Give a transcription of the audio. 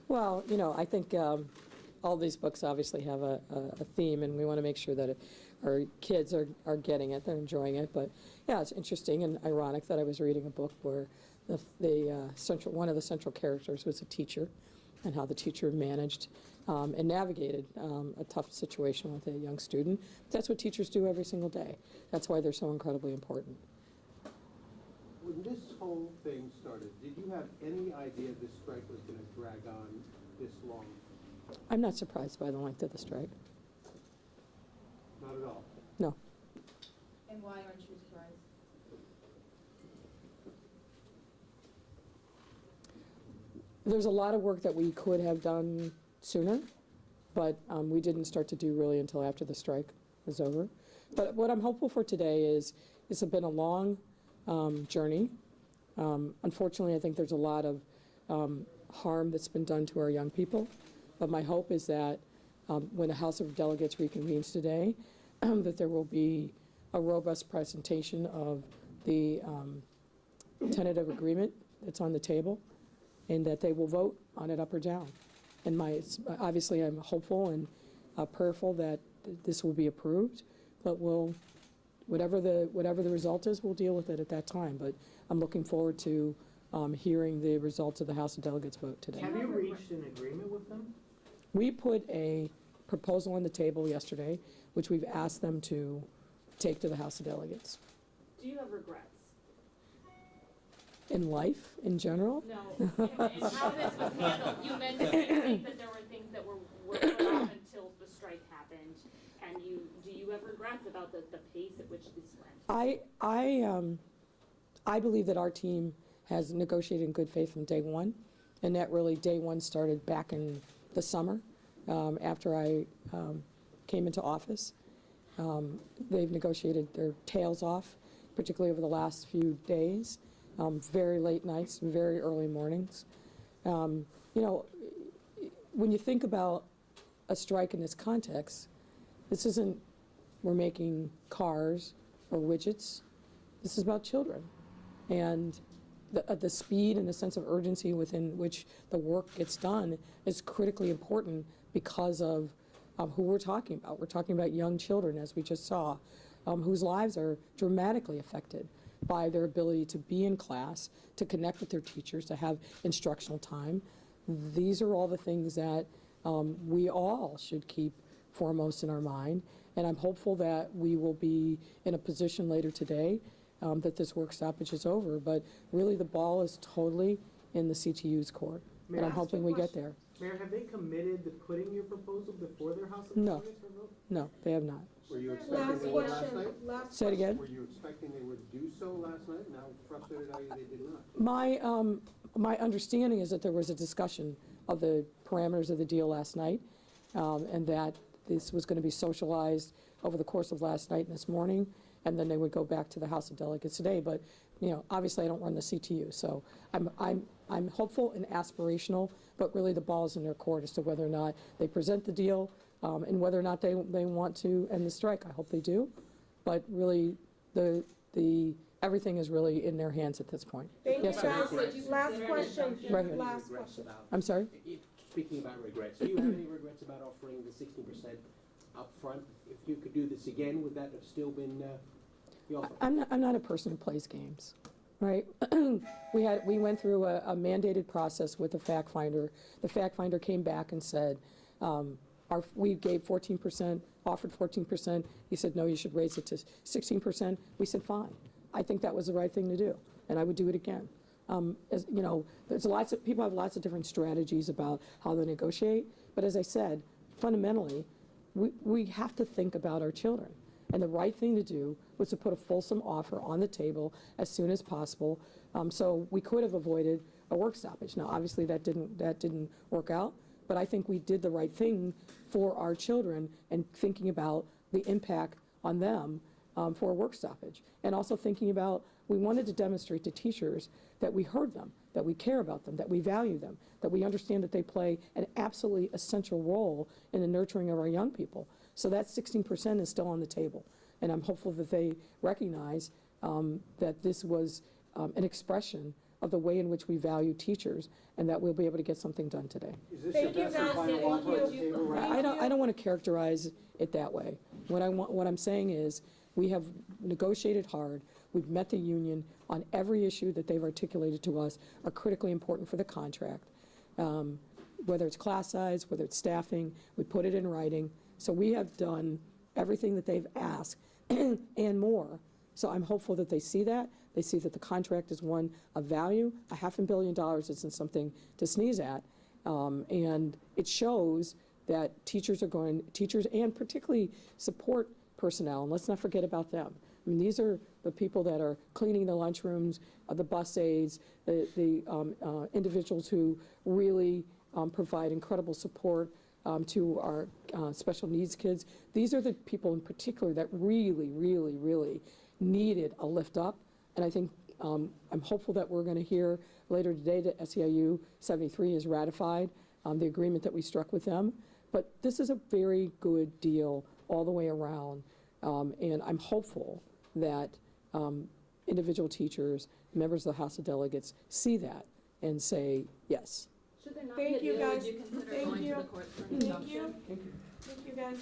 Well, I think all these books obviously have a theme, and we want to make sure that our kids are getting it, they're enjoying it. But yeah, it's interesting and ironic that I was reading a book where one of the central characters was a teacher, and how the teacher managed and navigated a tough situation with a young student. That's what teachers do every single day. That's why they're so incredibly important. When this whole thing started, did you have any idea this strike was going to drag on this long? I'm not surprised by the length of the strike. Not at all. No. And why aren't you surprised? There's a lot of work that we could have done sooner, but we didn't start to do really until after the strike was over. But what I'm hopeful for today is it's been a long journey. Unfortunately, I think there's a lot of harm that's been done to our young people. But my hope is that when the House of Delegates reconvenes today, that there will be a robust presentation of the tentative agreement that's on the table, and that they will vote on it up or down. And obviously I'm hopeful and prayerful that this will be approved, but whatever the result is, we'll deal with it at that time. But I'm looking forward to hearing the results of the House of Delegates vote today. Have you reached an agreement with them? We put a proposal on the table yesterday, which we've asked them to take to the House of Delegates. Do you have regrets? In life, in general? No. And how this was handled. You mentioned you think that there were things that were put off until the strike happened. And do you have regrets about the pace at which this went? I believe that our team has negotiated in good faith from day one, and that really day one started back in the summer after I came into office. They've negotiated their tails off, particularly over the last few days. Very late nights, very early mornings. When you think about a strike in this context, this isn't we're making cars or widgets. This is about children. And the speed and the sense of urgency within which the work gets done is critically important because of who we're talking about. We're talking about young children, as we just saw, whose lives are dramatically affected by their ability to be in class, to connect with their teachers, to have instructional time. These are all the things that we all should keep foremost in our mind. And I'm hopeful that we will be in a position later today that this work stoppage is over. But really the ball is totally in the CTU's court. May And I I'm ask hoping you a we get question? there. Mayor, have they committed to putting your proposal before their House of No. Delegates for vote? No, they have not. Were you expecting they would last night? Say it again. Were you expecting they would do so last night? And how frustrated are you they did not? My understanding is that there was a discussion of the parameters of the deal last night, and that this was going to be socialized over the course of last night and this morning, and then they would go back to the House of Delegates today. But obviously I don't run the CTU, so I'm hopeful and aspirational, but really the ball is in their court as to whether or not they present the deal and whether or not they want to end the strike. I hope they do, but really the everything is really in their hands at this point. Yes, sir. Last question. Right here. Last question. I'm sorry? Speaking about regrets, do you have any regrets about offering the 16% up front? If you could do this again, would that have still been the offer? I'm not a person who plays games, right? We went through a mandated process with the fact finder. The fact finder came back and said, we gave 14%, offered 14%. He said, no, you should raise it to 16%. We said, fine. I think that was the right thing to do, and I would do it again. There's people have lots of different strategies about how they negotiate, but as I said, fundamentally, we have to think about our children. And the right thing to do was to put a fulsome offer on the table as soon as possible, so we could have avoided a work stoppage. Now, obviously, that didn't work out, but I think we did the right thing for our children and thinking about the impact on them for a work stoppage. And also thinking about, we wanted to demonstrate to teachers that we heard them, that we care about them, that we value them, that we understand that they play an absolutely essential role in the nurturing of our young people. So that 16% is still on the table. And I'm hopeful that they recognize that this was an expression of the way in which we value teachers, and that we'll be able to get something done today. Is this Thank your you, best and guys. final Thank offer on the you. table right now? I don't want to characterize it that way. What I'm saying is, we have negotiated hard, we've met the union on every issue that they've articulated to us are critically important for the contract. Whether it's class size, whether it's staffing, we put it in writing. So we have done everything that they've asked and more. So I'm hopeful that they see that. They see that the contract is one of value. $500 million isn't something to sneeze at. And it shows that teachers and particularly support personnel, and let's not forget about them. I mean, these are the people that are cleaning the lunchrooms, the bus aides, the individuals who really provide incredible support to our special needs kids. These are the people in particular that really, really, really needed a lift up. And I think I'm hopeful that we're going to hear later today that SEIU 73 has ratified the agreement that we struck with them. But this is a very good deal all the way around. And I'm hopeful that individual teachers, members of the House of Delegates, see that and say yes. Should there not Thank be you, a deal, guys. would you consider Thank going you. to the court for an Thank injunction? you. Thank you, guys.